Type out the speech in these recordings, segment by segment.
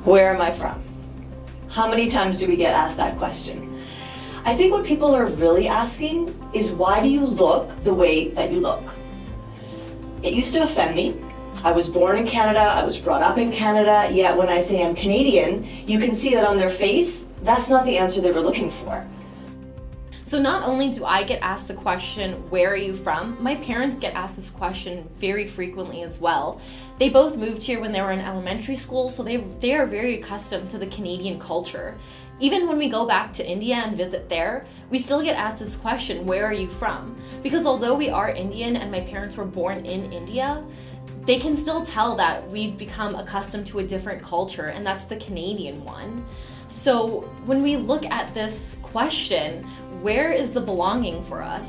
Where am I from? How many times do we get asked that question? I think what people are really asking is, why do you look the way that you look? It used to offend me. I was born in Canada, I was brought up in Canada, yet when I say I'm Canadian, you can see that on their face, that's not the answer they were looking for. So not only do I get asked the question, where are you from? My parents get asked this question very frequently as well. They both moved here when they were in elementary school, so they are very accustomed to the Canadian culture. Even when we go back to India and visit there, we still get asked this question, where are you from? Because although we are Indian and my parents were born in India, they can still tell that we've become accustomed to a different culture, and that's the Canadian one. So when we look at this question, where is the belonging for us?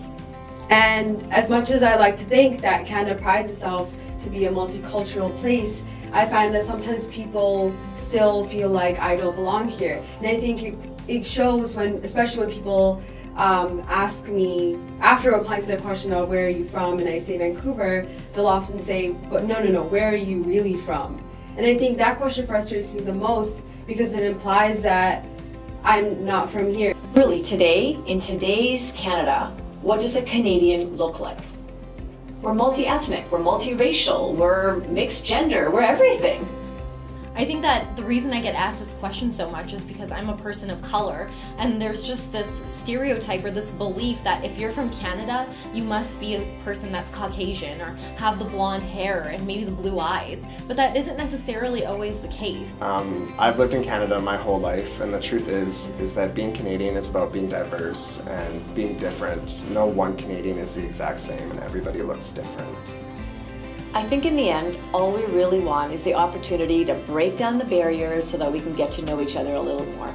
And as much as I like to think that Canada prides itself to be a multicultural place, I find that sometimes people still feel like I don't belong here. And I think it shows when, especially when people ask me after applying to the question of where are you from, and I say Vancouver, they'll often say, but no, where are you really from? And I think that question frustrates me the most because it implies that I'm not from here. Really, today, in today's Canada, what does a Canadian look like? We're multi-ethnic, we're multiracial, we're mixed gender, we're everything. I think that the reason I get asked this question so much is because I'm a person of color, and there's just this stereotype or this belief that if you're from Canada, you must be a person that's Caucasian or have the blonde hair and maybe the blue eyes, but that isn't necessarily always the case. I've lived in Canada my whole life, and the truth is that being Canadian is about being diverse and being different. No one Canadian is the exact same, and everybody looks different. I think in the end, all we really want is the opportunity to break down the barriers so that we can get to know each other a little more.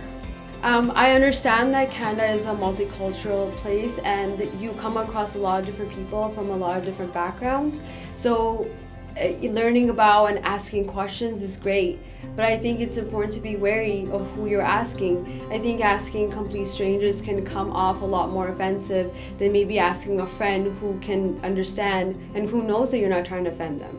I understand that Canada is a multicultural place and that you come across a lot of different people from a lot of different backgrounds. So learning about and asking questions is great, but I think it's important to be wary of who you're asking. I think asking complete strangers can come off a lot more offensive than maybe asking a friend who can understand and who knows that you're not trying to offend them.